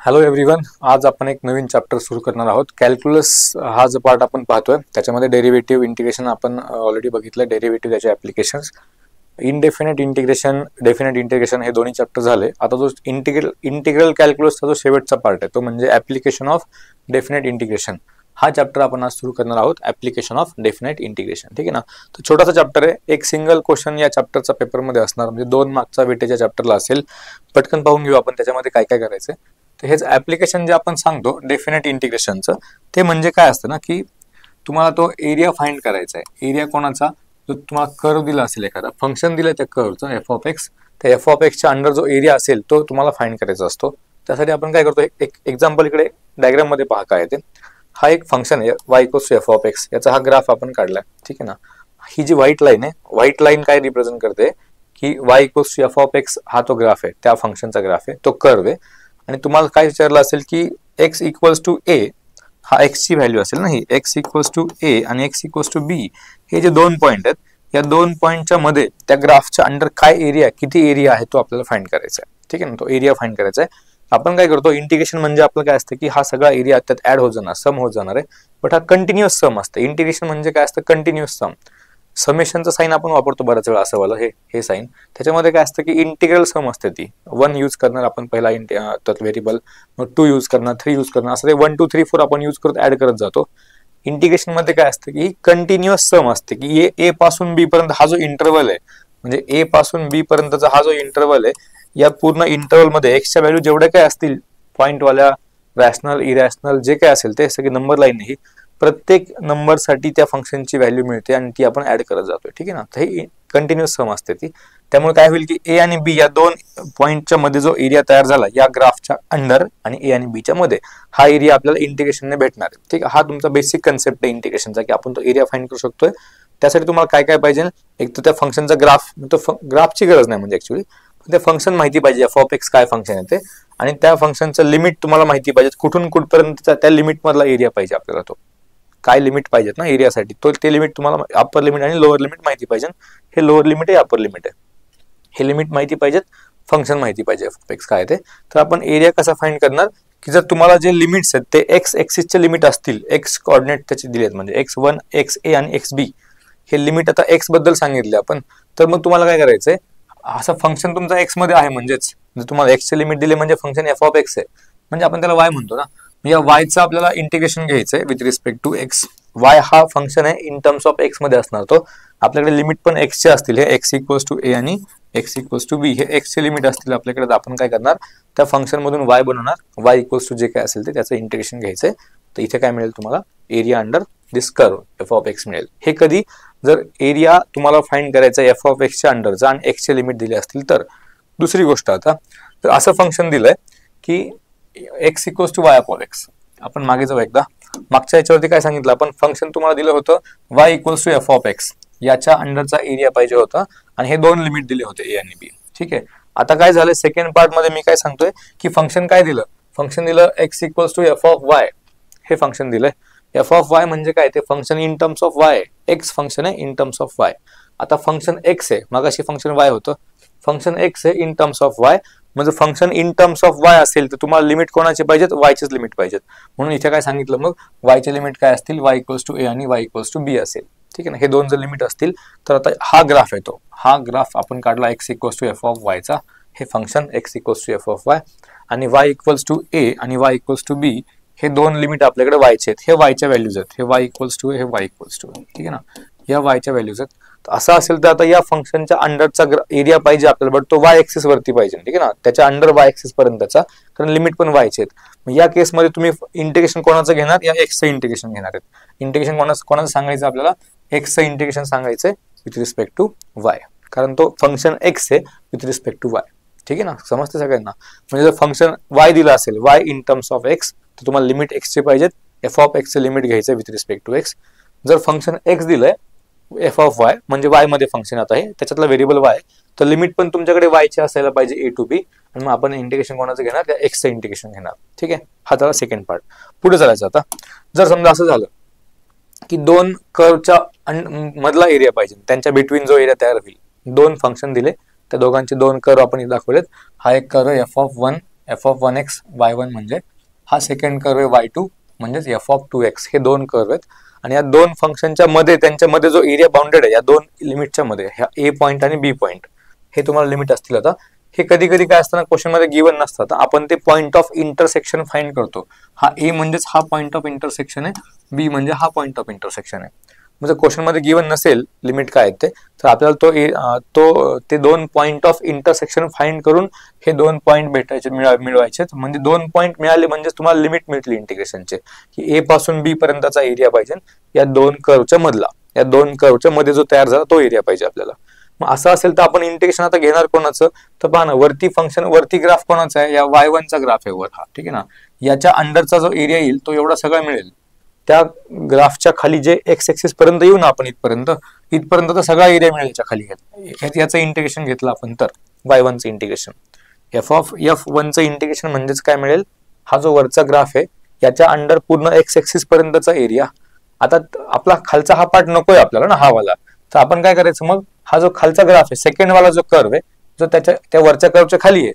Hello everyone, आज आपण एक नवीन चॅप्टर सुरू करणार आहोत. कॅल्क्युलस हा जो पार्ट आपण पाहतोय त्याच्यामध्ये डेरिव्हेटिव्ह इंटिग्रेशन आपण ऑलरेडी बघितलं. डेरिव्हेटिव्ह त्याचे applications, indefinite integration, definite integration हे दोन्ही चॅप्टर झाले. आता जो इंटिग्रल कॅल्क्युलसचा जो शेवटचा पार्ट आहे तो म्हणजे ऍप्लिकेशन ऑफ डेफिनेट इंटिग्रेशन. हा चॅप्टर आपण आज सुरू करणार आहोत. ऍप्लिकेशन ऑफ डेफिनेट इंटिग्रेशन, ठीक आहे ना. तो छोटासा चॅप्टर आहे. एक सिंगल क्वेश्चन या चॅप्टरचा पेपरमध्ये असणार, म्हणजे 2 मार्कचा वेटेज या चॅप्टरला असेल. पटकन पाहून घेऊ आपण त्याच्यामध्ये काय काय करायचं. तर हेच ऍप्लिकेशन जे आपण सांगतो डेफिनेट इंटिग्रेशनचं, ते म्हणजे काय असतं ना, की तुम्हाला तो एरिया फाइंड करायचा आहे. एरिया कोणाचा, जो तुम्हाला कर्व दिला असेल, एखादा फंक्शन दिलं त्या कर्वचं एफ ऑफ एक्स, त्या एफ ऑफ एक्सच्या अंडर जो एरिया असेल तो तुम्हाला फाइंड करायचा असतो. त्यासाठी आपण काय करतो, एक एक्झाम्पल इकडे डायग्राम मध्ये पहा काय ते. हा एक फंक्शन आहे y equals to F of x, याचा हा ग्राफ आपण काढलाय, ठीक आहे ना. ही जी व्हाईट लाईन आहे, व्हाईट लाईन काय रिप्रेझेंट करते की y equals to F of x हा तो ग्राफ आहे, त्या फंक्शनचा ग्राफ आहे, तो कर्व आहे. आणि तुम्हाला काय विचारलं असेल की एक्स इक्वल्स टू ए, हा एक्स ची व्हॅल्यू असेल ना, ही एक्स इक्वल्स टू ए आणि एक्स इक्वल्स टू बी, हे जे 2 पॉईंट आहेत, या 2 पॉईंटच्या मध्ये त्या ग्राफच्या अंडर काय एरिया, किती एरिया आहे तो आपल्याला फाइंड करायचा आहे, ठीक आहे ना. तो एरिया फाइंड करायचा आहे. आपण काय करतो, इंटिग्रेशन म्हणजे आपलं काय असतं की हा सगळा एरिया त्यात ऍड होत जाणार, सम होत जाणार आहे. बट हा कंटिन्युअस सम असतं. इंटिग्रेशन म्हणजे काय असतं, कंटिन्युअस सम. समेशनचं साईन आपण वापरतो बऱ्याच वेळा, असं वाला हे साईन. त्याच्यामध्ये काय असतं की इंटिग्रल सम असते. ती 1 यूज करणार आपण पहिला व्हेरिएबल, मग 2 यूज करणार, 3 यूज करणार, असं ते 1 2 3 4 आपण यूज करत ऍड करत जातो. इंटिग्रेशन मध्ये काय असतं की कंटिन्युअस सम असते, की ए पासून बी पर्यंत हा जो इंटरवल आहे, म्हणजे ए पासून बी पर्यंतचा हा जो इंटरवल आहे, या पूर्ण इंटरवल मध्ये एक्सच्या व्हॅल्यू जेवढ्या काय असतील, पॉईंटवाल्या, रॅशनल, इरॅशनल, जे काय असेल ते सगळे नंबर लाईन ही प्रत्येक नंबर साठी त्या फंक्शनची व्हॅल्यू मिळते आणि ती आपण ऍड करत जातोय, ठीक आहे ना. तर ही कंटिन्युअस सम असते ती. त्यामुळे काय होईल की ए आणि बी या 2 पॉईंटच्या मध्ये जो एरिया तयार झाला या ग्राफच्या अंडर आणि ए आणि बीच्या मध्ये, हा एरिया आपल्याला इंटिग्रेशनने भेटणार आहे, ठीक आहे. हा तुमचा बेसिक कन्सेप्ट आहे इंटिग्रेशनचा, की आपण तो एरिया फाइंड करू शकतोय. त्यासाठी तुम्हाला काय काय पाहिजे, एक तर त्या फंक्शनचा ग्राफ, तो ग्राफची गरज नाही म्हणजे ऍक्च्युअली, ते फंक्शन माहिती पाहिजे, एफ ऑफ एक्स काय फंक्शन आहे ते, आणि त्या फंक्शनचं लिमिट तुम्हाला माहिती पाहिजे, कुठून कुठपर्यंतचा त्या लिमिट मधला एरिया पाहिजे आपल्याला, तो काय लिमिट पाहिजेत ना एरियासाठी, तो ते लिमिट तुम्हाला अप्पर लिमिट आणि लोअर लिमिट माहिती पाहिजे. हे लोअर लिमिट आहे, अप्पर लिमिट आहे, हे लिमिट माहिती पाहिजेत, फंक्शन माहिती पाहिजे एफ ऑफ एक्स काय ते. तर आपण एरिया कसा फाइंड करणार, की जर तुम्हाला जे लिमिट्स आहेत ते एक्स एक्सिसचे लिमिट असतील, एक्स कोऑर्डिनेट त्याचे दिलेत, म्हणजे x1, xa आणि xb, हे लिमिट आता एक्स बद्दल सांगितले आपण, तर मग तुम्हाला काय करायचंय, असं फंक्शन तुमचा एक्स मध्ये आहे, म्हणजेच जर तुम्हाला एक्सचे लिमिट दिले म्हणजे फंक्शन एफ ऑफ एक्स आहे, म्हणजे आपण त्याला वाय म्हणतो ना. या वायचं आपल्याला इंटिग्रेशन घ्यायचंय with respect to x. Y हा फंक्शन आहे, इन टर्म्स ऑफ एक्स मध्ये असणार तो. आपल्याकडे लिमिट पण एक्सचे असतील, हे एक्स इक्वल्स टू ए आणि एक्स इक्वल्स टू बी, हे एक्सचे लिमिट असतील आपल्याकडे. तर आपण काय करणार, त्या फंक्शन मधून वाय बनवणार, वाय इक्वल्स टू जे काय असेल ते, त्याचं इंटिग्रेशन घ्यायचंय. तर इथे काय मिळेल तुम्हाला, area under this curve F of x मिळेल. हे कधी, जर एरिया तुम्हाला फाइंड करायचा एफ ऑफ एक्सच्या अंडरचा आणि एक्सचे लिमिट दिले असतील तर. दुसरी गोष्ट, आता तर असं फंक्शन दिलंय की x equals to y upon x. आपण मागे जाऊ एकदा, मागच्या याच्यावरती काय सांगितलं आपण, फंक्शन तुम्हाला दिलं होतं y equals to F of x, याच्या अंडरचा एरिया पाहिजे होता आणि हे 2 लिमिट दिले होते ए आणि बी, ठीक आहे. आता काय झालं, सेकंड पार्ट मध्ये मी काय सांगतोय की फंक्शन काय दिलं, फंक्शन दिलं x equals to F of y, हे फंक्शन दिलंय. एफ ऑफ वाय म्हणजे काय, ते function in terms of y, x function आहे इन टर्म्स ऑफ वाय. आता फंक्शन एक्स आहे, मगाशी फंक्शन वाय होतं, फंक्शन एक्स आहे इन टर्म्स ऑफ वाय, म्हणजे function in terms of y असेल तर तुम्हाला लिमिट कोणाचे पाहिजेत, वायचेच लिमिट पाहिजेत. म्हणून इथे काय सांगितलं मग, वायचे लिमिट काय असतील, वाय इक्वल्स टू ए आणि वाय इक्वल्स टू बी असेल, ठीक आहे ना. हे 2 जर लिमिट असतील तर आता हा ग्राफ येतो, हा ग्राफ आपण काढला X equals to F of वायचा, हे function X equals to F of Y आणि वाय इक्वल्स टू ए आणि वाय इक्वल्स टू बी, हे 2 लिमिट आपल्याकडे वायचे आहेत, हे वायच्या व्हॅल्यूज आहेत, हे वाय इक्वल्स टू, हे वाय इक्वल्स टू, ठीक आहे ना, या वायच्या व्हॅल्यूज आहेत. असं असेल तर आता या फंक्शनच्या अंडरचा एरिया पाहिजे आपल्याला, बट तो वाय एक्सिस वरती पाहिजे, ठीक आहे ना, त्याच्या अंडर वाय एक्सिस पर्यंतचा, कारण लिमिट पण वायचे आहेत. मग या केसमध्ये तुम्ही इंटिग्रेशन कोणाचं घेणार, या एक्सचं इंटिग्रेशन घेणार आहेत. इंटिग्रेशन कोणाचं सांगायचं आपल्याला, एक्सचं इंटिग्रेशन सांगायचंय विथ रिस्पेक्ट टू वाय, कारण तो फंक्शन एक्स आहे विथ रिस्पेक्ट टू वाय, ठीक आहे ना. समजते सगळ्यांना. म्हणजे जर फंक्शन वाय दिला असेल, Y in terms of x, तर तुम्हाला लिमिट एक्सचे पाहिजेत, एफ ऑफ एक्सचे लिमिट घ्यायचं विथ रिस्पेक्ट टू एक्स. जर फंक्शन एक्स दिलंय एफ ऑफ वाय, म्हणजे वाय मध्ये फंक्शन आता आहे, त्याच्यातला व्हेरिएबल वाय, तर लिमिट पण तुमच्याकडे वायचे असायला पाहिजे ए टू बी, आणि मग आपण इंटिग्रेशन कोणाचं घेणार, त्या एक्सचं इंटिग्रेशन घेणार, ठीक आहे. हा झाला सेकंड पार्ट. पुढे चालायचं आता. जर समजा असं झालं की 2 कर्वच्या मधला एरिया पाहिजे, त्यांच्या बिटवीन जो एरिया तयार होईल, 2 फंक्शन दिले, त्या दोघांचे 2 कर्व आपण दाखवलेत. हा एक curve F of 1 f(1x) y1 म्हणजे हा सेकंड कर्व आहे y2 म्हणजेच f(2x). हे दोन कर्व आहेत आणि या दोन फंक्शनच्या मध्ये त्यांच्यामध्ये जो एरिया बाउंडेड आहे या दोन लिमिटच्या मध्ये, ह्या ए पॉइंट आणि बी पॉइंट हे तुम्हाला लिमिट असतील। आता हे कधी कधी काय असतं ना, क्वेश्चन मध्ये गिवन नसतात, आपण ते पॉइंट ऑफ इंटरसेक्शन फाइंड करतो। हा ए म्हणजेच हा पॉइंट ऑफ इंटरसेक्शन आहे, बी म्हणजे हा पॉइंट ऑफ इंटरसेक्शन आहे। म्हणजे क्वेश्चन मध्ये गिवन नसेल लिमिट काय आहे ते, तर आपल्याला ते दोन पॉइंट ऑफ इंटरसेक्शन फाइंड करून हे दोन पॉइंट मिळवायचे। म्हणजे दोन पॉइंट मिळाले म्हणजे तुम्हाला लिमिट मिळतील इंटिग्रेशनचे, की ए पासून बी पर्यंतचा एरिया पाहिजे या दोन कर्वच्या मधला, या दोन कर्वच्या मध्ये जो तयार झाला तो एरिया पाहिजे आपल्याला। मग असं असेल तर आपण इंटिग्रेशन आता घेणार कोणाचं, तर पहा ना, वरती फंक्शन वरती ग्राफ कोणाचा आहे, या y1 चा ग्राफ आहे वर हा, ठीक आहे ना। याच्या अंडरचा जो एरिया येईल तो एवढा सगळा मिळेल। त्या ग्राफच्या खाली जे एक्स एक्सिस पर्यंत येऊ ना आपण, इथपर्यंत सगळा एरिया मिळेल याच्या खाली। याचं इंटिग्रेशन घेतलं आपण तर y1 चं इंटिग्रेशन, f(f1) चं इंटिग्रेशन म्हणजेच काय मिळेल, हा जो वरचा ग्राफ आहे याच्या अंडर पूर्ण एक्स एक्सिस पर्यंतचा एरिया। आता आपला खालचा हा पार्ट नकोय आपल्याला ना, हा वाला, तर आपण काय करायचं मग, हा जो खालचा ग्राफ आहे सेकंड वाला जो कर्व आहे जो त्या वरच्या कर्वच्या खाली आहे,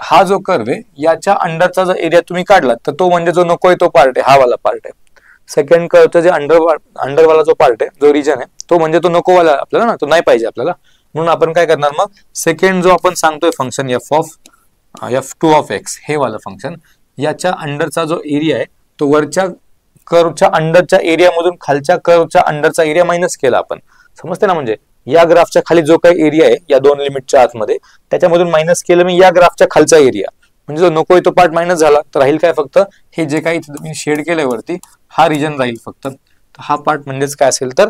हा जो कर्व आहे याच्या अंडरचा जो एरिया तुम्ही काढला तर तो म्हणजे जो नकोय तो पार्ट आहे, हा वाला पार्ट आहे। सेकंड कर्वचा जे अंडरवाला जो पार्ट आहे, जो रिजन आहे, तो म्हणजे तो नको वाला आपल्याला ना, तो नाही पाहिजे आपल्याला। म्हणून आपण काय करणार मग, सेकंड जो आपण सांगतोय फंक्शन f(2x) हे वाला फंक्शन, याच्या अंडरचा जो एरिया आहे तो वरच्या कर्वच्या अंडरच्या एरिया मधून खालच्या कर्वच्या अंडरचा एरिया मायनस केला आपण, समजते ना। म्हणजे या ग्राफच्या खाली जो काही एरिया आहे या दोन लिमिटच्या आतमध्ये त्याच्यामधून मायनस केलं मी या ग्राफच्या खालचा एरिया, म्हणजे जो नकोय तो पार्ट मायनस झाला, तर राहील काय फक्त हे जे काही मी शेड केलंय वरती, हा रिजन राहील फक्त। तर हा पार्ट म्हणजेच काय असेल तर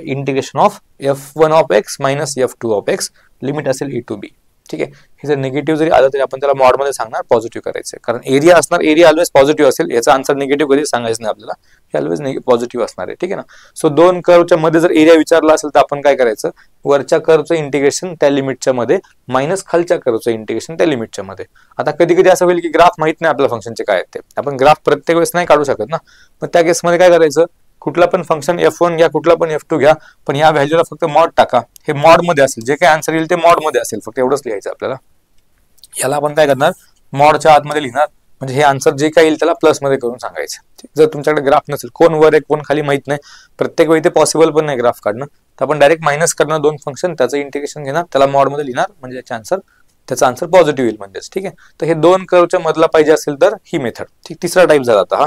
integration of f(1x) minus f(2x), limit असेल a to b, ठीक आहे। हे जर निगेटिव्ह जरी आलं तरी आपण त्याला मॉड मध्ये सांगणार पॉझिटिव्ह करायचं, कारण एरिया असणार, एरिया ऑलवेज पॉझिटिव्ह असेल, याचा आन्सर निगेटिव्ह कधी सांगायचं नाही आपल्याला, हे ऑलवेज पॉझिटिव्ह असणार आहे, ठीक आहे ना। सो दोन कर्वच्या मध्ये जर एरिया विचारला असेल तर आपण काय करायचं, वरच्या कर्वचं इंटिग्रेशन त्या लिमिटच्या मध्ये मायनस खालच्या कर्वचं इंटिग्रेशन त्या लिमिटच्या मध्ये। आता कधी कधी असं होईल की ग्राफ माहित नाही आपल्या फंक्शनचे काय आहेत ते, आपण ग्राफ प्रत्येक वेळेस नाही काढू शकत ना, मग त्या केसमध्ये काय करायचं, कुठला पण फंक्शन f1 घ्या, कुठला पण f2 घ्या, पण या व्हॅल्यूला फक्त मॉड टाका, हे मॉड मध्ये असेल, जे काही आन्सर येईल ते मॉड मध्ये असेल, फक्त एवढंच लिहायचं आपल्याला। याला आपण काय करणार, मॉडच्या आतमध्ये लिहिणार, म्हणजे हे आन्सर जे काही येईल त्याला प्लस मध्ये करून सांगायचं। जर तुमच्याकडे ग्राफ नसेल, कोण वर आहे कोण खाली माहित नाही, प्रत्येक वेळी ते पॉसिबल पण नाही ग्राफ काढणं, तर आपण डायरेक्ट मायनस करणार दोन फंक्शन, त्याचं इंटिग्रेशन घेणार, त्याला मॉड मध्ये लिहिणार, म्हणजे त्याचा आन्सर पॉझिटिव्ह येईल म्हणजेच, ठीक आहे। तर हे दोन कर्वच्या मधला पाहिजे असेल तर ही मेथड, ठीक। तिसरा टाइप झाला आता हा,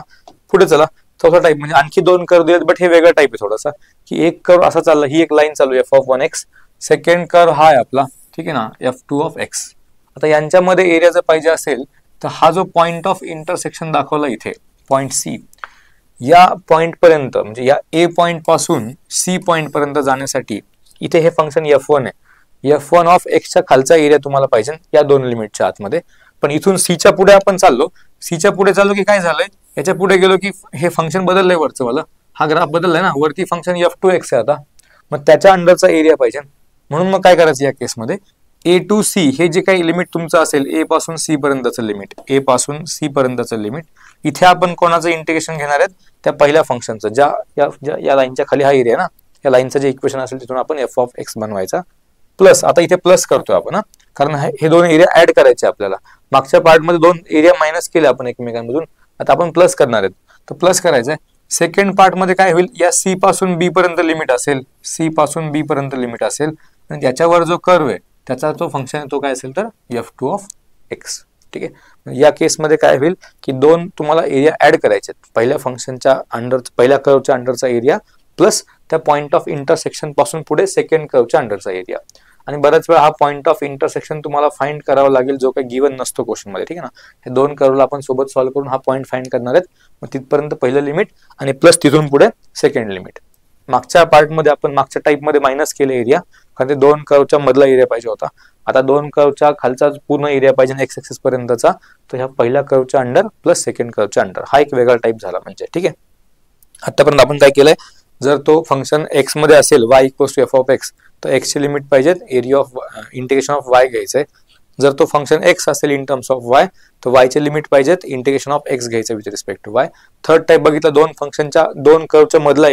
पुढे चला चौथा टाइप, म्हणजे आणखी दोन कर्व दिलेत बट हे वेगळा टाइप आहे थोडासा, की एक कर्व असा चालला, ही एक लाईन चालू आहे f(1x), सेकंड कर्व हा आहे आपला, ठीक आहे ना, f(2x). आता यांच्यामध्ये एरिया जर पाहिजे असेल तर हा जो पॉइंट ऑफ इंटरसेक्शन दाखवला इथे, पॉइंट सी, या पॉइंट पर्यंत म्हणजे या ए पॉइंट पासून सी पॉइंट पर्यंत जाण्यासाठी इथे हे फंक्शन f1 आहे, f(1)(x) च्या खालचा एरिया तुम्हाला पाहिजे या दोन लिमिटच्या आतमध्ये। पण इथून सीच्या पुढे आपण चाललो, सीच्या पुढे चाललो की काय झालंय, याच्या पुढे गेलो की हे फंक्शन बदललंय वरचं वाला, हा ग्राफ बदललाय ना, वरती फंक्शन f(2x) आहे आता, मग त्याच्या अंडरचा एरिया पाहिजे। म्हणून मग काय करायचं या केसमध्ये, ए टू सी हे जे काही लिमिट तुमचं असेल, ए पासून सी पर्यंतचं लिमिट, ए पासून सी पर्यंतचं लिमिट, इथे आपण कोणाचं इंटिग्रेशन घेणार आहेत, त्या पहिल्या फंक्शनचं, या लाईनच्या खाली हा एरिया ना, या लाईनचं जे इक्वेशन असेल तिथून आपण f(x) बनवायचा, प्लस, आता इथे प्लस करतोय आपण, कारण हे दोन एरिया ऍड करायचे आपल्याला, मागच्या पार्ट मध्ये दोन एरिया मायनस केले आपण एकमेकांमधून, आता आपण प्लस करणार आहेत, तर प्लस करायचंय। सेकंड पार्ट मध्ये काय होईल, या सी पासून बी पर्यंत लिमिट असेल, सी पासून बी पर्यंत लिमिट असेल, आणि त्याच्यावर जो कर्व आहे त्याचा जो फंक्शन आहे तो काय असेल तर f(2)x), ठीक आहे। या केसमध्ये काय होईल की दोन तुम्हाला एरिया ऍड करायचे, पहिल्या फंक्शनच्या अंडर, पहिल्या कर्वच्या अंडरचा एरिया प्लस त्या पॉइंट ऑफ इंटरसेक्शन पासून पुढे सेकंड कर्वच्या अंडरचा एरिया। आणि बऱ्याच वेळा हा पॉइंट ऑफ इंटरसेक्शन तुम्हाला फाइंड करावा लागेल, जो काही गिवन नसतो क्वेश्चन मध्ये, ठीक आहे ना। हे दोन कर्वला आपण सोबत सॉल्व्ह करून हा पॉइंट फाइंड करणार आहेत, मग तिथपर्यंत पहिलं लिमिट आणि प्लस तिथून पुढे सेकंड लिमिट। मागच्या पार्ट मध्ये आपण मागच्या टाइप मध्ये मायनस केले एरिया, कारण ते दोन कर्वच्या मधला एरिया पाहिजे होता, आता दोन कर्वच्या खालचा पूर्ण एरिया पाहिजे एक्स एक्सिस पर्यंतचा, तर ह्या पहिल्या कर्वच्या अंडर प्लस सेकंड कर्वच्या अंडर, हा एक वेगळा टाइप झाला म्हणजे, ठीक आहे। आतापर्यंत आपण काय केलंय, जर तो फंक्शन एक्स मध्ये असेल y = f(x), तर एक्स ची लिमिट पाहिजे, area of integration of y घ्यायचंय। जर तो फंक्शन एक्स असेल इन टर्म्स ऑफ y, तर y चे लिमिट पाहिजेत, इंटिग्रेशन ऑफ x घ्यायचं with respect to y। Third type बघितला, दोन फंक्शनच्या दोन कर्वच्या मधला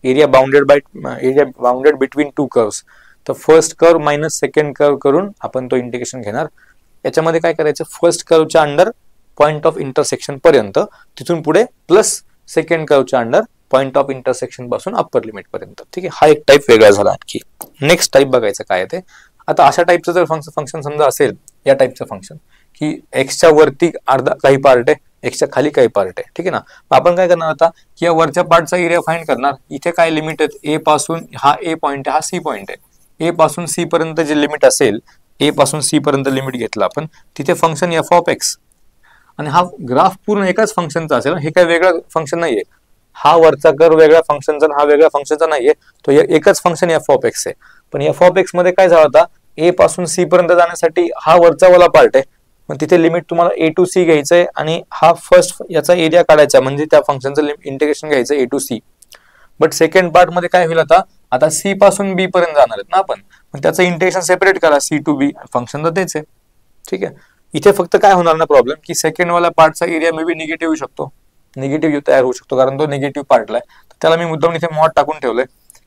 area bounded between two curves, तर first curve minus second curve करून आपण तो इंटिग्रेशन घेणार, याच्यामध्ये काय करायचं, फर्स्ट कर्वच्या अंडर पॉइंट ऑफ इंटरसेक्शन पर्यंत, तिथून पुढे plus second कर्वच्या under point of intersection पासून अप्पर लिमिट पर्यंत. ठीक आहे, हा एक टाइप वेगळा झाला. आणखी नेक्स्ट टाइप बघायचं काय ते. आता अशा टाइपचं जर फंक्शन समजा असेल, या टाइपचं फंक्शन की एक्सच्या वरती अर्धा काही पार्ट आहे, एक्सच्या खाली काही पार्ट आहे. ठीक आहे ना, आपण काय करणार आता की या वरच्या पार्टचा एरिया फाइंड करणार. इथे काय लिमिट आहेत, ए पासून हा ए पॉइंट आहे, हा सी पॉइंट आहे. ए पासून सी पर्यंत जे लिमिट असेल, ए पासून सी पर्यंत लिमिट घेतलं आपण, तिथे फंक्शन एफ ऑफ एक्स, आणि हा ग्राफ पूर्ण एकाच फंक्शनचा असेल. हे काय वेगळा फंक्शन नाहीये, हा वरचा कर्व वेगळ्या फंक्शनचा, हा वेगळ्या फंक्शनचा नाहीये, तो एकच फंक्शन एफ ऑफ एक्स आहे. पण एफ ऑफ एक्स मध्ये काय झालं होता, ए पासून सी पर्यंत जाण्यासाठी हा वरचा वाला पार्ट आहे, पण तिथे लिमिट तुम्हाला ए टू सी घ्यायचंय आणि हा फर्स्ट याचा एरिया काढायचा, म्हणजे त्या फंक्शनचं इंटिग्रेशन घ्यायचं A to C. But second part मध्ये काय होईल, आता सी पासून बी पर्यंत जाणार आहेत ना आपण, पण त्याचं इंटिग्रेशन सेपरेट करा, सी टू बी, फंक्शन तर तेच आहे. ठीक आहे, इथे फक्त काय होणार ना प्रॉब्लेम, की सेकंड वाला पार्टचा एरिया मे बी निगेटिव्ह होऊ शकतो, निगेटिव्ह तयार होऊ शकतो, कारण तो निगेटिव्ह पार्टला आहे. तर त्याला मी मुद्दाम इथे मॉड टाकून ठेवलंय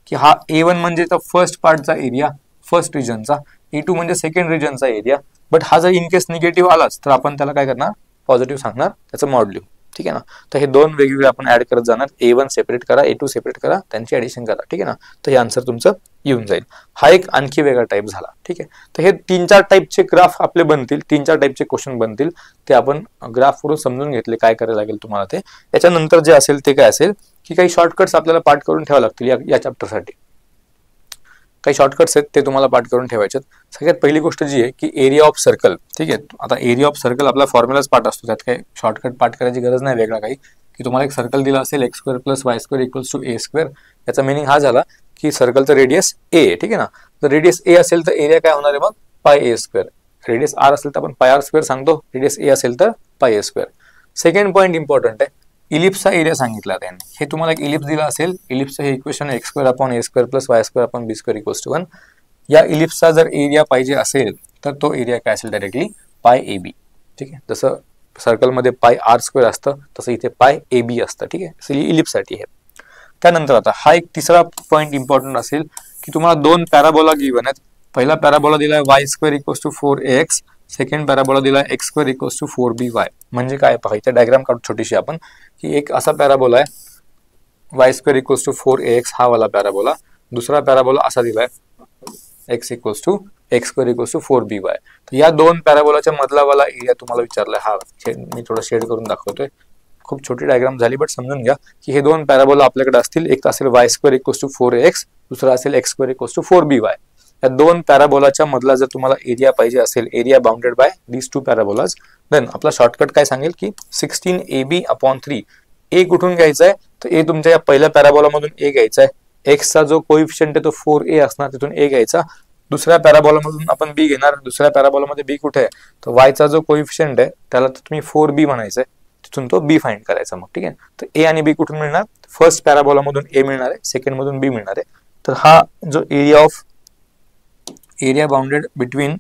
की हा A1 म्हणजे फर्स्ट पार्टचा एरिया, फर्स्ट रिजनचा, E2 म्हणजे सेकंड रिजनचा एरिया. बट हा जर इन केस निगेटिव्ह आलाच तर आपण त्याला काय करणार, पॉझिटिव्ह सांगणार, त्याचं मॉड लिहू. ठीक आहे ना, तर हे दोन वेगवेगळे आपण ऍड करत जाणार. A1 सेपरेट करा, A2 सेपरेट करा, त्यांची ऍडिशन करा. ठीक आहे ना, तर हे आन्सर तुमचं येऊन जाईल. हा एक आणखी वेगळा टाइप झाला. ठीक आहे, तर हे 3-4 टाइपचे ग्राफ आपले बनतील, 3-4 टाइपचे क्वेश्चन बनतील. ते आपण ग्राफवरून समजून घेतले काय करायला लागेल तुम्हाला. ते याच्यानंतर जे असेल ते काय असेल की काही शॉर्टकट्स आपल्याला पाठ करून ठेवावे लागतील या चॅप्टरसाठी. काही शॉर्टकट्स आहेत ते तुम्हाला पाठ करून ठेवायचे. सगळ्यात पहिली गोष्ट जी आहे की एरिया ऑफ सर्कल. ठीक आहे, आता एरिया ऑफ सर्कल आपला फॉर्म्युलाच पाठ असतो, त्यात काही शॉर्टकट पाठ करायची गरज नाही वेगळा काही. की तुम्हाला एक सर्कल दिला असेल x square plus y square equals to a square, याचा मिनिंग हा झाला की सर्कलचं रेडियस ए. ठीक आहे ना, जर रेडियस ए असेल तर एरिया काय होणार आहे मग, पाय ए स्क्वेअर. रेडियस आर असेल तर आपण पाय आर स्क्वेअर सांगतो, रेडियस ए असेल तर पाय ए स्क्वेअर. सेकंड पॉईंट इम्पॉर्टंट आहे, इलिप्सचा एरिया सांगितला त्यांनी. हे तुम्हाला एक इलिप्स दिला असेल, इलिप्सचं हे equation x square upon a square plus y square upon b square equals to 1. या इलिप्सचा जर एरिया पाहिजे असेल तर तो एरिया काय असेल, डायरेक्टली पाय ए बी. ठीक आहे, जसं सर्कलमध्ये पाय आर स्क्वेअर असतं तसं इथे पाय ए बी असतं. ठीक आहे, इलिप्ससाठी हे. त्यानंतर आता हा एक तिसरा पॉईंट इम्पॉर्टंट असेल की तुम्हाला दोन पॅराबोला गिवन आहेत. पहिला पॅराबोला दिलाय Y square equals to 4ax, second parabola दिलाय X square equals to 4by. म्हणजे काय पहा, इथे डायग्राम काढू छोटीशी आपण की एक असा पॅराबोला आहे y square equals to 4ax, हा वाला पॅराबोला. दुसरा पॅराबोला असा दिलाय x equals to x square equals to 4by. तर या दोन पॅराबोलाच्या मधला वाला एरिया तुम्हाला विचारलाय. हा मी थोडं शेड करून दाखवतोय, खूप छोटी डायग्राम झाली बट समजून घ्या की हे दोन पॅराबोला आपल्याकडे असतील. एक असेल Y square equals to 4ax, दुसरा असेल x square equals to 4by. या दोन पॅराबोलाच्या मधला जर तुम्हाला एरिया पाहिजे असेल, area bounded by these two parabolas, then आपला शॉर्टकट काय सांगेल की 16ab अपॉन 3. ए कुठून घ्यायचा आहे, तर ए तुमच्या या पहिल्या पॅराबोला मधून ए घ्यायचा आहे. एक्सचा जो कोइफिशियंट आहे तो 4a असणार, तिथून ए घ्यायचा. दुसऱ्या पॅराबोला मधून आपण बी घेणार. दुसऱ्या पॅराबोला मध्ये बी कुठे आहे, तर वायचा जो कोइफिशियंट आहे त्याला तुम्ही 4b म्हणायचं आहे, तिथून तो बी फाइंड करायचा. मग ठीक आहे, तर ए आणि बी कुठून मिळणार, फर्स्ट पॅराबोला मधून ए मिळणार आहे, सेकंड मधून बी मिळणार आहे. तर हा जो area bounded between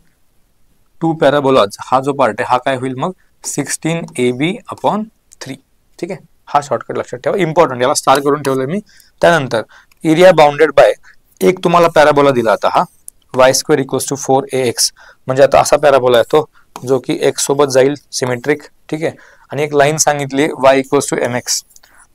to parabolas, हा जो पार्ट आहे हा काय होईल मग 16ab अपॉन 3. ठीक आहे, हा शॉर्टकट लक्षात ठेवा, इम्पॉर्टंट, याला स्टार करून ठेवलंय मी. त्यानंतर एरिया बाउंडेड बाय एक तुम्हाला पॅराबोला दिला आता हा Y square equals to 4ax. म्हणजे आता असा पॅराबोला आहे तो जो की एक्स सोबत जाईल सिमेट्रिक. ठीक आहे, आणि एक लाईन सांगितली वाय इक्वल्स टू mx.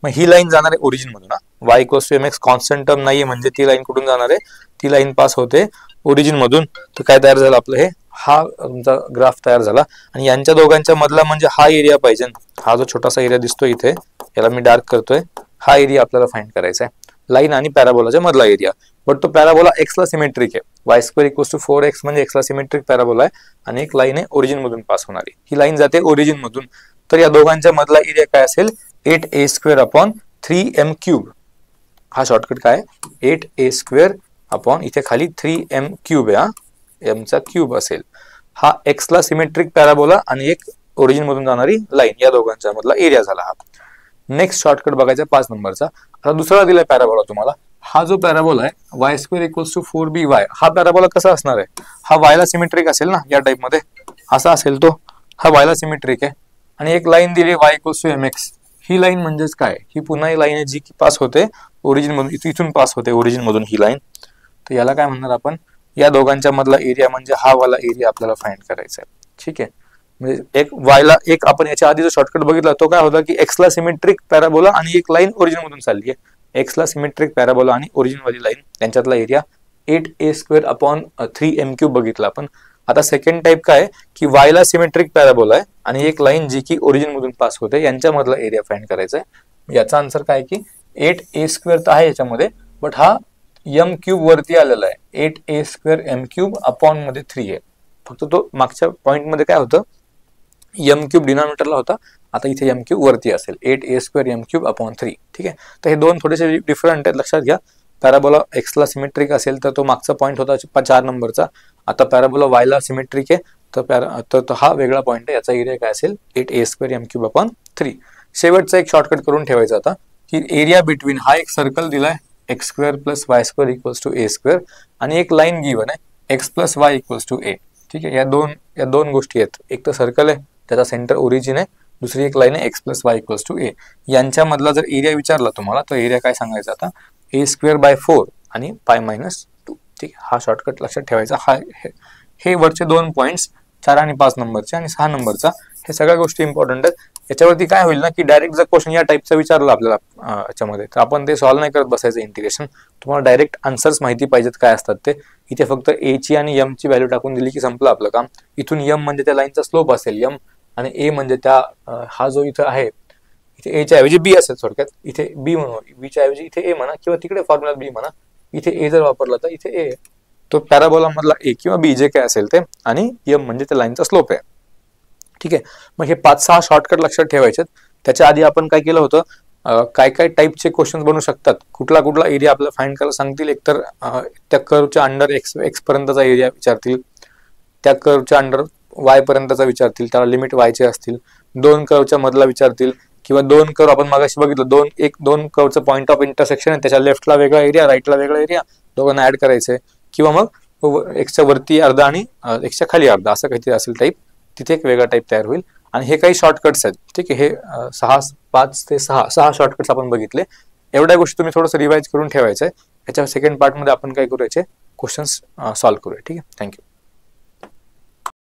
मग ही लाईन जाणार आहे ओरिजिन मधून. Y equals to mx constant term नाहीये, म्हणजे ती लाईन कुठून जाणार आहे, ती लाईन पास होते ओरिजिन मधून. तर काय तयार झालं आपलं, हे हा तुमचा ग्राफ तयार झाला. आणि यांच्या दोघांच्या मधला म्हणजे हा एरिया पाहिजे. हा जो छोटासा एरिया दिसतोय इथे, याला मी डार्क करतोय, हा एरिया आपल्याला फाइंड करायचा आहे, लाईन आणि पॅराबोलाच्या मधला एरिया. बट तो पॅराबोला एक्स ला सिमेट्रिक आहे. Y square equals to 4x म्हणजे एक्स ला सिमेट्रिक पॅराबोला आहे, आणि एक लाईन आहे ओरिजिन मधून पास होणारी, ही लाईन जाते ओरिजिन मधून. तर या दोघांच्या मधला एरिया काय असेल, 8a square upon 3m cube. हा शॉर्टकट काय, 8a स्क्वेअर अपॉन इथे खाली 3m क्यूब आहे, m चा क्यूब असेल. हा एक्स ला सिमेट्रिक पॅराबोला आणि एक ओरिजिन मधून जाणारी लाईन, या दोघांच्या मधला एरिया झाला हा. नेक्स्ट शॉर्टकट बघायचा 5 नंबरचा. आता दुसरा दिलाय पॅराबोला तुम्हाला. हा जो पॅराबोला आहे y square equals to 4by, हा पॅराबोला कसा असणार आहे, हा वायला सिमेट्रिक असेल ना, या टाइप मध्ये असा असेल तो, हा वायला सिमेट्रिक आहे. आणि एक लाईन दिली वाय इक्वल्स टू mx. ही लाईन म्हणजेच काय, ही पुन्हा ही लाईन आहे जी की पास होते ओरिजिन मधून, इथून पास होते ओरिजिन मधून ही लाईन. तर याला काय म्हणणार आपण, या दोघांच्या मधला एरिया म्हणजे हा वाला एरिया आपल्याला फाइंड करायचा आहे. ठीक आहे, म्हणजे एक वायला एक आपण याच्या आधी जो शॉर्टकट बघितला तो काय होता की एक्सला सिमेट्रिक पॅराबोला आणि एक लाईन ओरिजिन मधून चालली आहे. एक्सला सिमेट्रिक पॅराबोला आणि ओरिजिन वाली लाईन त्यांच्यातला एरिया 8a² / 3m³ बघितला आपण. आता सेकंड टाइप काय की वायला सिमेट्रिक पॅराबोला आहे आणि एक लाईन जी की ओरिजिन मधून पास होते यांच्यामधला एरिया फाइंड करायचा आहे. याचा आन्सर काय की 8a² तर आहे याच्यामध्ये, बट हा m³ वरती आलेला आहे. 8a²m³ मध्ये 3 आहे. फक्त तो मागच्या पॉइंट मध्ये काय होतं m³ डिनॉमिनेटरला होता, आता इथे m³ वरती असेल. 8a²m³ / 3. ठीक आहे, तर हे दोन थोडेसे डिफरंट आहेत, लक्षात घ्या. पॅराबोला एक्सला सिमेट्रिक असेल तर तो मागचा पॉइंट होता 4 नंबरचा. आता पॅराबोला वायला सिमेट्रिक आहे तर हा वेगळा पॉइंट आहे. याचा एरिया काय असेल 8a²m³ / 3. शेवटचा एक शॉर्टकट करून ठेवायचा आता की एरिया बिटवीन हा एक सर्कल दिलाय x² + y² = a² आणि एक लाईन गिवन आहे x + y = a. ठीक आहे, या दोन गोष्टी आहेत. एक तर सर्कल आहे त्याचा सेंटर ओरिजिन आहे, दुसरी एक लाईन आहे x + y = a. यांच्यामधला जर एरिया विचारला तुम्हाला तर एरिया काय सांगायचा आता a²/4 आणि π-2. ठीक आहे, हा शॉर्टकट लक्षात ठेवायचा. हे वरचे 2 पॉइंट्स 4 आणि 5 नंबरचे आणि 6 नंबरचा, हे सगळ्या गोष्टी इम्पॉर्टंट आहेत. याच्यावरती काय होईल ना की डायरेक्ट जर क्वेश्चन या टाईपचा विचारला आपल्याला याच्यामध्ये तर आपण ते सॉल्व्ह नाही करत बसायचं इंटिग्रेशन. तुम्हाला डायरेक्ट आन्सर्स माहिती पाहिजेत काय असतात ते. इथे फक्त a ची आणि m ची व्हॅल्यू टाकून दिली की संपलं आपलं काम. इथून m म्हणजे त्या लाईनचा स्लोप असेल m आणि a म्हणजे त्या हा जो इथं आहे इथे a च्या ऐवजी b असेल. थोडक्यात इथे b म्हणू, b च्या ऐवजी इथे a म्हणा किंवा तिकडे फॉर्म्युला b म्हणा. इथे a जर वापरला तर इथे a तो पॅराबोला मधला a किंवा b जे काय असेल ते आणि m म्हणजे त्या लाईनचा स्लोप आहे. ठीक आहे, मग हे 5-6 शॉर्टकट लक्षात ठेवायचे. त्याच्या आधी आपण काय केलं होतं, काय काय टाईपचे क्वेश्चन बनू शकतात, कुठला कुठला एरिया आपल्याला फाइंड करायला सांगतील. एकतर त्या कर्वच्या अंडर एक्स पर्यंतचा एरिया विचारतील, त्या कर्वच्या अंडर वाय पर्यंतचा विचारतील, त्याला लिमिट वायचे असतील. 2 कर्वच्या मधला विचारतील किंवा 2 कर्व आपण मागाशी बघितलं 2 कर्वचं पॉइंट ऑफ इंटरसेक्शन आहे, त्याच्या लेफ्टला वेगळा एरिया राईटला वेगळा एरिया, दोघांना ऍड करायचंय. किंवा मग एक्सच्या वरती अर्धा आणि एक्सच्या खाली अर्धा असं काहीतरी असेल टाईप, तिथे एक वेगळा टाईप तयार होईल. आणि हे काही शॉर्टकट्स आहेत. ठीक आहे, हे 5 ते 6 शॉर्टकट्स आपण बघितले. एवढ्या गोष्टी तुम्ही थोडंसं रिवाइज करून ठेवायचं आहे. याच्या सेकंड पार्टमध्ये आपण काय करूयाचे क्वेश्चन्स सॉल्व्ह करूया. ठीक आहे, थँक्यू.